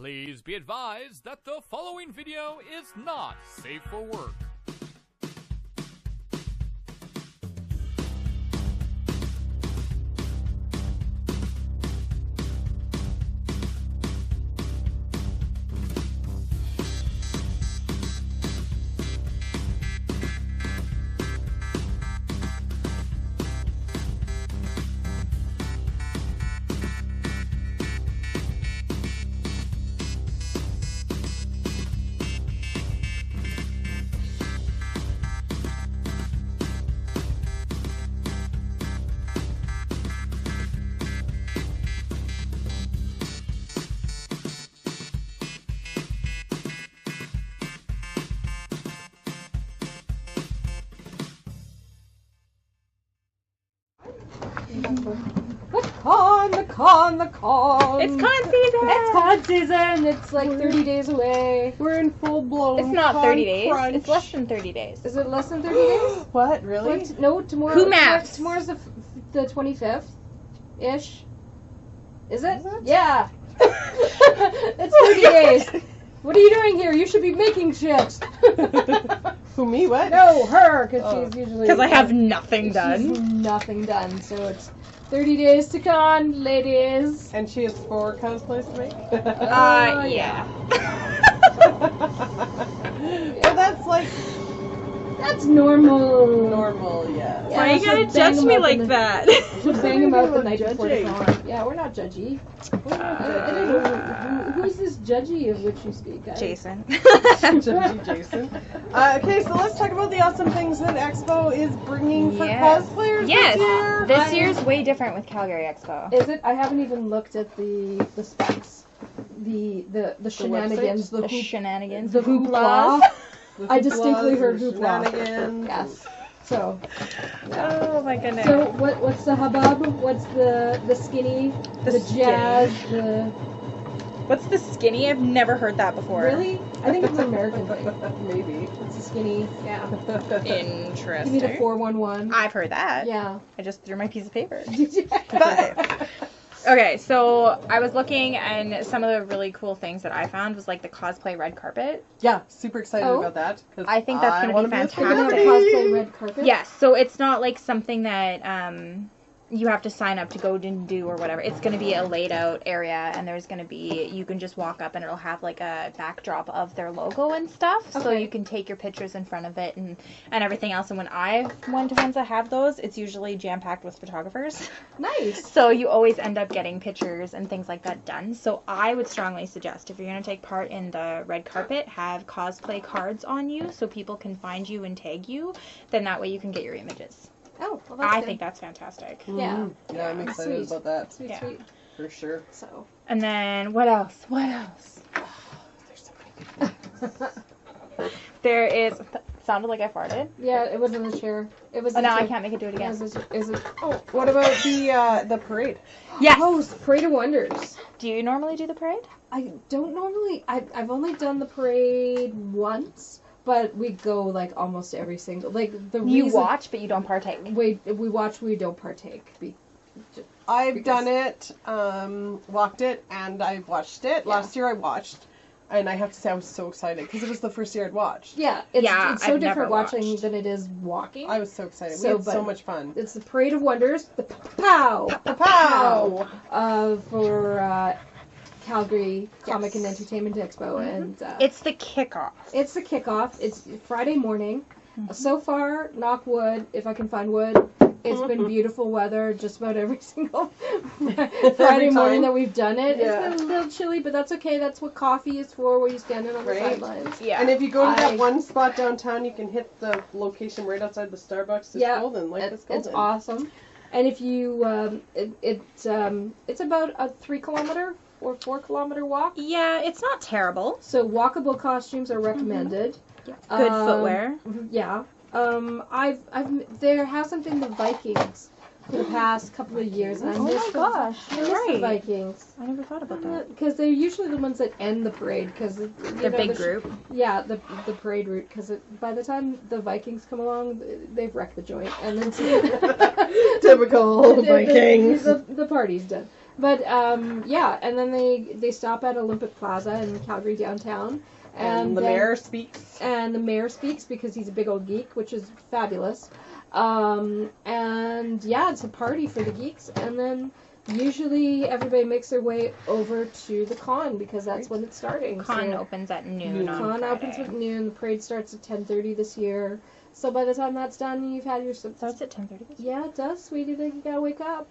Please be advised that the following video is not safe for work. The con! It's con season! It's con season! It's like 30 days away. We're in full blown. It's not 30 days. Crunch. It's less than 30 days. Is it less than 30 days? What? Really? No, tomorrow. Who maths? Tomorrow's the 25th-ish. Is it? Is it? Yeah. It's 30 days. What are you doing here? You should be making shit. Who, me? What? No, her, because she's usually... Because I have nothing she's done. nothing done, so it's 30 days to con, ladies. And she has 4 cosplays to make? Yeah. Well, that's like That's normal. normal, yeah. Yeah, Why are you she'll gonna bang judge them me up like in that? She'll bang him out the We're night before the judging. con. Yeah, we're not judgy. I don't know. Who's this judgy of which you speak, guys? Jason. Judgy Jason. Okay, so let's talk about the awesome things that Expo is bringing for Yes. cosplayers Yes. this year. This year's way different with Calgary Expo. Is it? I haven't even looked at the specs, the shenanigans, The shenanigans. the hoopla. The I distinctly hooplas, heard the hoopla. shenanigans. Yes. So. Oh my goodness. So what's the hubbub? What's the skinny? The jazz? The What's the skinny? I've never heard that before. really? I think it's an American thing. Maybe. It's a skinny. Yeah. Interesting. Give me the 411. I've heard that. Yeah. I just threw my piece of paper. But Okay, so I was looking, and some of the really cool things that I found was like the cosplay red carpet. Yeah, super excited Oh. about that. 'Cause I think that's gonna wanna be a fantastic. They're gonna celebrity. cosplay red carpet. Yes, so it's not like something that you have to sign up to go and do or whatever. It's going to be a laid out area, and there's going to be, you can just walk up and it'll have like a backdrop of their logo and stuff. So Okay. you can take your pictures in front of it and everything else. And when I went to ones that have those, it's usually jam packed with photographers. Nice. So you always end up getting pictures and things like that done. So I would strongly suggest, if you're going to take part in the red carpet, have cosplay cards on you so people can find you and tag you. Then that way you can get your images. Oh, well, that's I good. think that's fantastic. Yeah. Mhm. Yeah, I'm excited Sweet. about that. Sweet, Yeah. sweet. For sure. So. And then what else? What else? There's so many good things. There is. Sounded like I farted. Yeah, it was in the chair. It was. Oh, in the now I chair. can't make it do it again. Is it? Oh, What about the parade? Yes. oh, Parade of Wonders. Do you normally do the parade? I don't normally. I've only done the parade once, but we go like almost every single You watch, but you don't partake. We watch. We don't partake. I've Because- done it, walked it, and I've watched it. Yeah. Last year I watched, and I have to say I was so excited because it was the first year I'd watched. Yeah, Yeah, it's so I've never different watching watched. than it is walking. I was so excited. So, We had so but- much fun. It's the Parade of Wonders. The pow Pow! for Calgary Comic and Entertainment Expo, and It's the kickoff. it's the kickoff. It's Friday morning. So far, knock wood, if I can find wood, it's been beautiful weather just about every single Friday morning time. that we've done it. Yeah. It's been a little chilly, but that's okay. That's what coffee is for, where you're standing on the Right. sidelines. Yeah. And if you go to I- that one spot downtown, you can hit the location right outside the Starbucks. It's Yeah, golden. Life is golden. It's awesome. And if you, it's about a 3 kilometer or 4 kilometer walk. Yeah, it's not terrible. So walkable costumes are recommended. Good footwear. Yeah. There hasn't been the Vikings for the past couple of years, and I Oh miss my the, gosh, I you're miss the right. Vikings. I never thought about that. Because they're usually the ones that end the parade, because They're big group. Yeah, the parade route, because by the time the Vikings come along, they've wrecked the joint, and then Typical Vikings. The party's done. But yeah, and then they stop at Olympic Plaza in Calgary downtown. And the then- mayor speaks. And the mayor speaks because he's a big old geek, which is fabulous. And yeah, it's a party for the geeks. And then usually everybody makes their way over to the con because that's when it's starting. Con So opens at noon on con Friday. opens at noon. The parade starts at 10:30 this year. So by the time that's done, you've had your... So it's at 10:30. Yeah, it does, sweetie. Then you gotta wake up.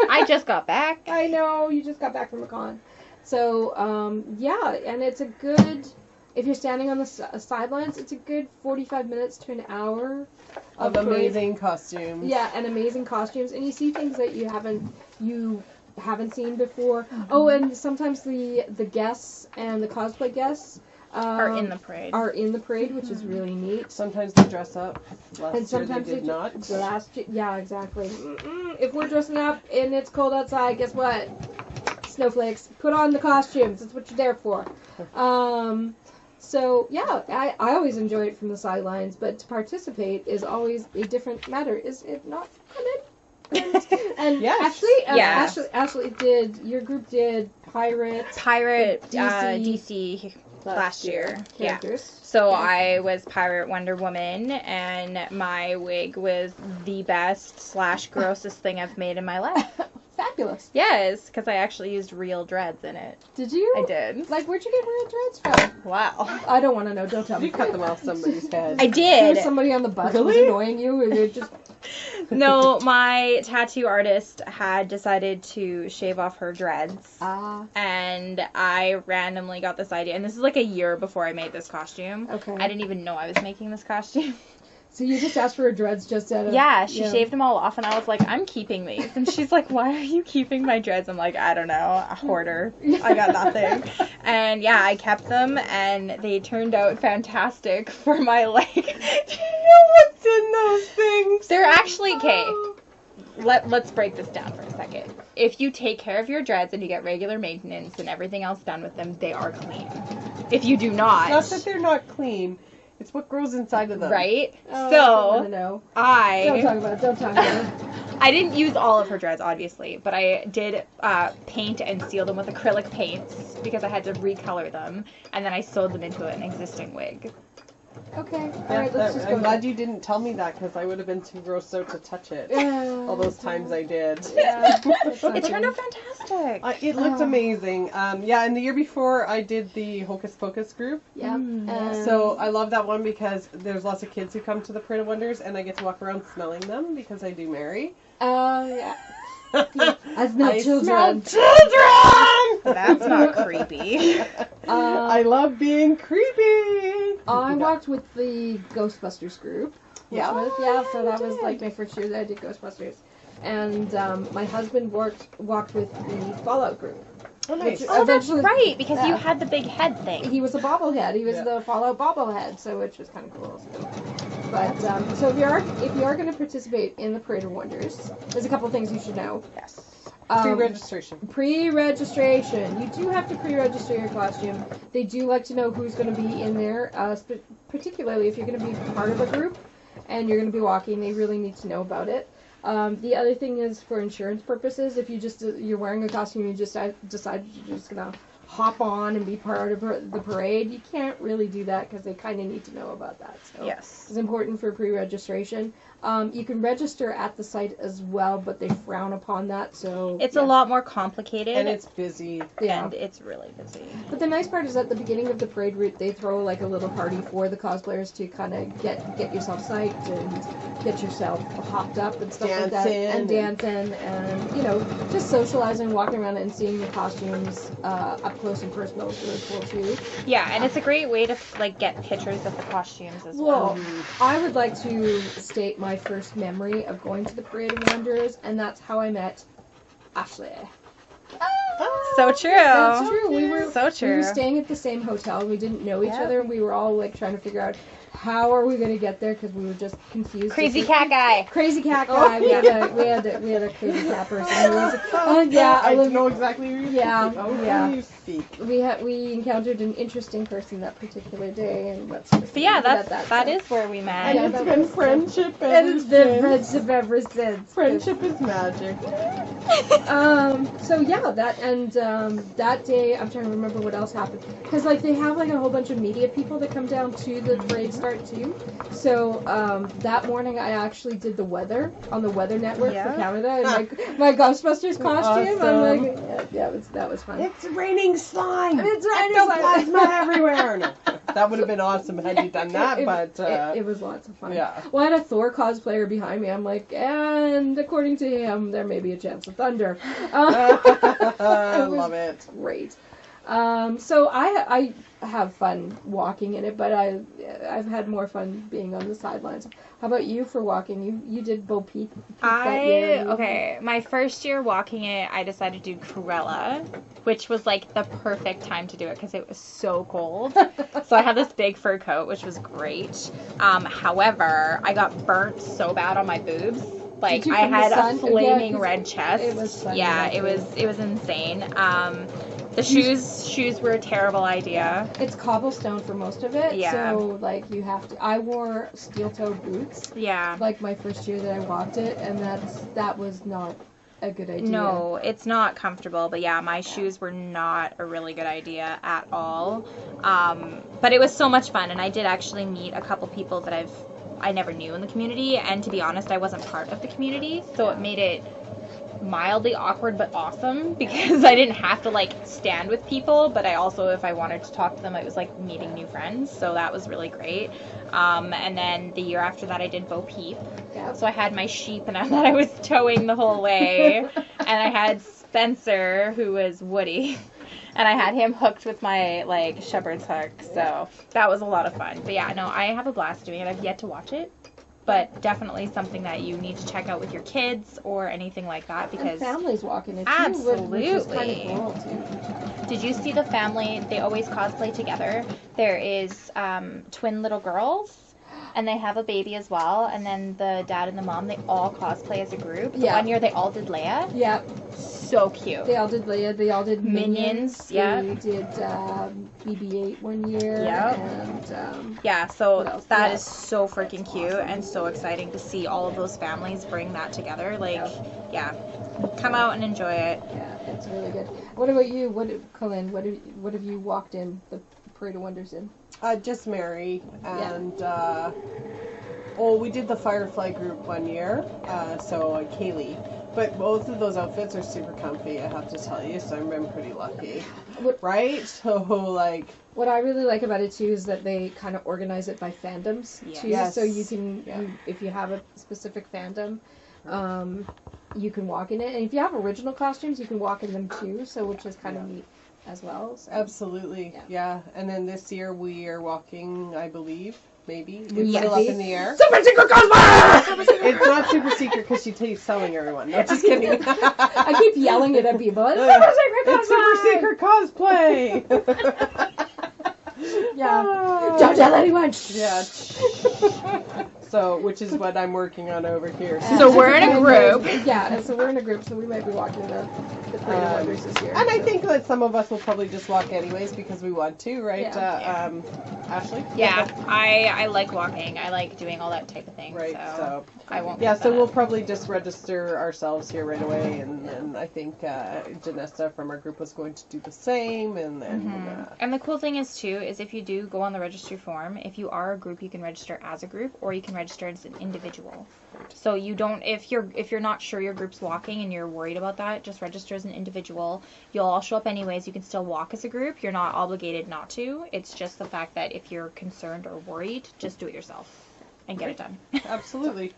I just got back. I know, you just got back from a con. So, yeah, and it's a good, if you're standing on the sidelines, it's a good 45 minutes to an hour Of parade. amazing costumes. Yeah, and amazing costumes, and you see things that you haven't seen before. Oh, and sometimes the guests and the cosplay guests Are in the parade. Which is really neat. Sometimes they dress up. Last And sometimes year they did not. Yeah, exactly. If we're dressing up and it's cold outside, guess what? Snowflakes. Put on the costumes. That's what you're there for. So yeah, I always enjoy it from the sidelines, but to participate is always a different matter. Is it not, Clement? And Yes. Ashley did. Your group did Pirate DC last year. Yeah. characters. So Yeah. I was Pirate Wonder Woman, and my wig was the best / grossest thing I've made in my life. Fabulous. Yes, because I actually used real dreads in it. Did you? I did. Like, where'd you get real dreads from? Wow. I don't want to know. Don't tell me. You cut them off somebody's head. I There did. was somebody on the bus was Really? annoying you, and it just No, my tattoo artist had decided to shave off her dreads. And I randomly got this idea. And this is like a year before I made this costume. Okay. I didn't even know I was making this costume. So you just asked for her dreads just out of... Yeah, she shaved them all off, and I was like, I'm keeping these. And she's like, why are you keeping my dreads? I'm like, I don't know, a hoarder. I got nothing. And yeah, I kept them, and they turned out fantastic for my leg. Do you know what's in those things? They're actually, okay, let's break this down for a second. If you take care of your dreads and you get regular maintenance and everything else done with them, they are clean. If you do not... Not that they're not clean. It's what grows inside of them. Right? Oh, I don't want to know. Don't talk about it. Don't talk about it. I didn't use all of her dreads, obviously, but I did paint and seal them with acrylic paints because I had to recolor them, and then I sewed them into an existing wig. Okay. Yeah, All right, let's just go. I'm glad you didn't tell me that because I would have been too grossed out to touch it. All those times I did. Yeah. It turned out fantastic. It looked amazing. Yeah, and the year before I did the Hocus Pocus group. Yeah. So I love that one because there's lots of kids who come to the Parade of Wonders and I get to walk around smelling them because I do marry. Yeah. I smell I children. smell children! That's not creepy. I love being creepy. I walked with the Ghostbusters group. Yeah. So that was like my first year that I did Ghostbusters. And my husband walked with the Fallout group. Oh, nice. Which Oh, that's eventually- right, because you yeah. had the big head thing. He was a bobblehead. He was Yeah. the Fallout bobblehead, so which was kind of cool. But so if you are going to participate in the Parade of Wonders, there's a couple things you should know. Yes. Pre-registration. Pre-registration. You do have to pre-register your costume. They do like to know who's going to be in there, particularly if you're going to be part of a group and you're going to be walking. They really need to know about it. The other thing is for insurance purposes. If you're wearing a costume, you just decide you're just going to hop on and be part of the parade, you can't really do that because they kind of need to know about that. So Yes. it's important for pre-registration. You can register at the site as well, but they frown upon that. So It's a lot more complicated. And it's busy. Yeah. And it's really busy. But the nice part is at the beginning of the parade route, they throw like a little party for the cosplayers to kind of get yourself psyched and get yourself hopped up and stuff like that, Dancing and dancing and just socializing, walking around and seeing the costumes up close and personal is really cool too. Yeah, and it's a great way to get pictures of the costumes as well. Well, I would like to state my first memory of going to the Parade of Wonders, and that's how I met Ashley. So true. That's true. We were So true. We were staying at the same hotel. We didn't know each Yep. other, and we were all like trying to figure out how are we going to get there? Because we were just confused. Crazy cat guy. Crazy cat guy. We had a crazy cat person. Who was, yeah, I know exactly who you speak. We encountered an interesting person that particular day, and let's. But yeah, that is where we met. And it's been friendship ever and it's been since. friendship ever since. Friendship is magic. So yeah, that day I'm trying to remember what else happened, because like they have like a whole bunch of media people that come down to the parade start too. So that morning I actually did the weather on the Weather Network for Canada in my Ghostbusters costume. Awesome. I'm like, that was fun. It's raining slime. It's raining no slime. plasma everywhere. No, that would have been awesome had you done that, but it was lots of fun. Yeah. Well, I had a Thor cosplayer behind me. I'm like, and according to him, there may be a chance of thunder. I love it. Great. So I have fun walking in it, but I've had more fun being on the sidelines. How about you for walking? You did Bo Peep that year. Okay, my first year walking it, I decided to do Cruella, which was like the perfect time to do it because it was so cold. So I had this big fur coat, which was great. However, I got burnt so bad on my boobs. Like I had a flaming red chest. It was sunny. Yeah, it was insane. The shoes were a terrible idea. It's cobblestone for most of it. Yeah. So like you have to. I wore steel toe boots. Yeah. Like my first year that I walked it, and that was not a good idea. No, it's not comfortable, but yeah, my shoes were not a really good idea at all. But it was so much fun, and I did actually meet a couple people that I never knew in the community, and to be honest, I wasn't part of the community, so it made it mildly awkward but awesome because I didn't have to like stand with people, but I also, if I wanted to talk to them, it was like meeting new friends, so that was really great. And then the year after that I did Bo Peep. Yep. So I had my sheep and I thought I was towing the whole way. And I had Spencer, who was Woody, and I had him hooked with my like shepherd's hook, so that was a lot of fun. But yeah, no, I have a blast doing it. I've yet to watch it, but definitely something that you need to check out with your kids or anything like that, because and families walking it too. Absolutely. Which is kind of cool too. Did you see the family? They always cosplay together. There is twin little girls, and they have a baby as well. And then the dad and the mom, they all cosplay as a group. Yeah. One year they all did Leia. Yeah. So cute. They all did Leia. They all did Minions. Yeah. They did BB-8 one year. Yep. And Yeah, so what else? that Yeah. is so freaking cute and so exciting to see all of those families bring that together. Like, yeah, come out and enjoy it. yeah, it's really good. What about you? Colin? What have you walked in the Parade of Wonders in? Just Mary and we did the Firefly group one year, so Kaylee. But both of those outfits are super comfy, I have to tell you, so I've been pretty lucky. Right? So, like... What I really like about it, too, is that they kind of organize it by fandoms, too. Yes. So you can, if you have a specific fandom, you can walk in it. And if you have original costumes, you can walk in them, too, so which is kind of neat as well. So. Absolutely, yeah. And then this year we are walking, I believe, maybe. It's Yes. still up in the air. Super secret cosplay! It's not super secret because she keeps telling everyone. No, just kidding. I keep yelling it at people. It's super secret cosplay! It's super secret cosplay! Yeah. Don't tell anyone! Yeah. So, which is what I'm working on over here. So we're in a group. Yeah, so we're in a group, so we might be walking the Parade of Wonders this year. And I think that some of us will probably just walk anyways because we want to, right? Yeah. Ashley? Yeah, I like walking. I like doing all that type of thing. Right, so I won't. yeah, miss so that. we'll probably just register ourselves here right away, and I think Janessa from our group was going to do the same, and then And the cool thing is too, is if you do go on the registry form, if you are a group, you can register as a group, or you can register as an individual. So you don't, if you're not sure your group's walking and you're worried about that, just register as an individual. You'll all show up anyways. You can still walk as a group. You're not obligated not to. It's just the fact that if you're concerned or worried, just do it yourself and get it done. Absolutely.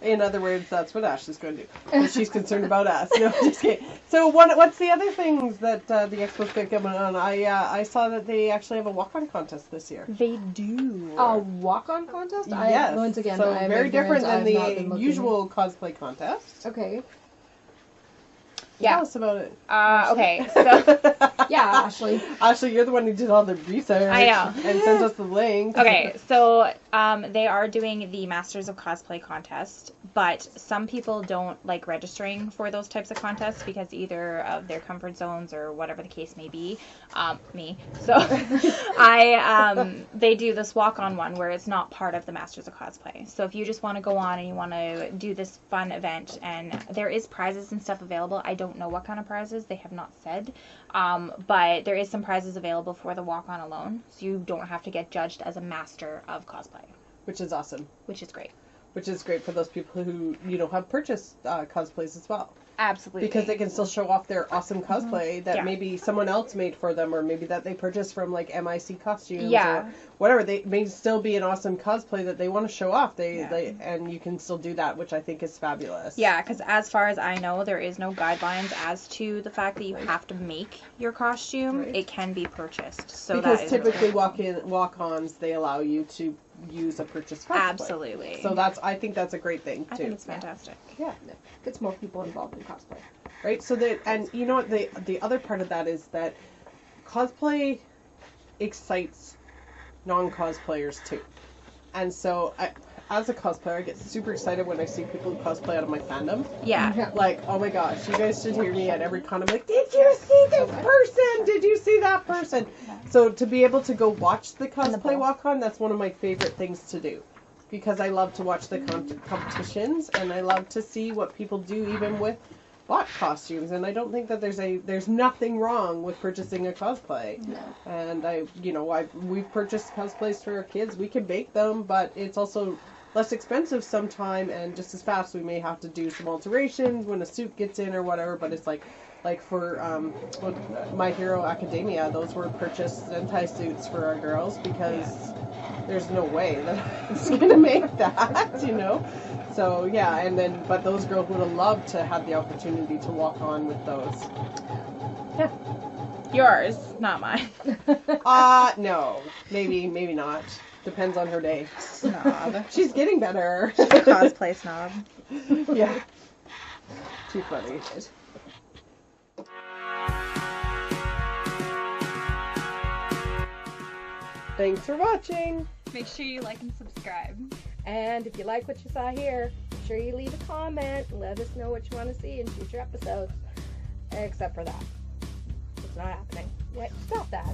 In other words, that's what Ashley's going to do. But she's concerned about us. No, just kidding. So what's the other things that the Expo's got going on? I saw that they actually have a walk-on contest this year. They do. A walk-on contest? Yes. Once again, so I'm very different than I've not been the looking. usual cosplay contest. Okay. Yeah. Tell us about it. Okay. So Yeah, Ashley. Ashley, you're the one who did all the research. I know. And sent us the link. okay. So They are doing the Masters of Cosplay contest, but some people don't like registering for those types of contests because either of their comfort zones or whatever the case may be. Me. So they do this walk-on one where it's not part of the Masters of Cosplay. So if you just want to go on and you want to do this fun event, and there is prizes and stuff available. I don't know what kind of prizes, they have not said. But there is some prizes available for the walk-on alone, so you don't have to get judged as a master of cosplay. Which is awesome. Which is great. Which is great for those people who, have purchased cosplays as well. Absolutely. Because they can still show off their awesome cosplay that maybe someone else made for them, or maybe that they purchased from like MIC Costumes or whatever. They may still be an awesome cosplay that they want to show off. And you can still do that, which I think is fabulous. Yeah, because as far as I know, there is no guidelines as to the fact that you have to make your costume. Right. It can be purchased. So because typically walk-ons, they allow you to use a purchased cosplay. Absolutely. So I think that's a great thing too. I think it's fantastic. Yeah, gets more people involved in cosplay. Right. So and you know what, the other part of that is that cosplay excites non-cosplayers too. And so as a cosplayer, I get super excited when I see people who cosplay out of my fandom. Yeah. Like, oh my gosh, you guys should hear me at every con. I'm like, did you see this person? Did you see that person? So to be able to go watch the cosplay walk-on, that's one of my favorite things to do. Because I love to watch the competitions, and I love to see what people do even with bought costumes. And I don't think that there's nothing wrong with purchasing a cosplay. No. And we've purchased cosplays for our kids. We can make them, but it's also less expensive sometime and just as fast. We may have to do some alterations when a suit gets in or whatever, but it's like for My Hero Academia, those were purchased Sentai suits for our girls because there's no way that it's gonna make that, So yeah, but those girls would have loved to have the opportunity to walk on with those. Yeah. Yours, not mine. No. Maybe not. Depends on her day. Snob. She's getting better. She's a cosplay snob. Yeah. Too funny. Thanks for watching. Make sure you like and subscribe. And if you like what you saw here, make sure you leave a comment and let us know what you want to see in future episodes. Except for that. It's not happening. Wait, stop that.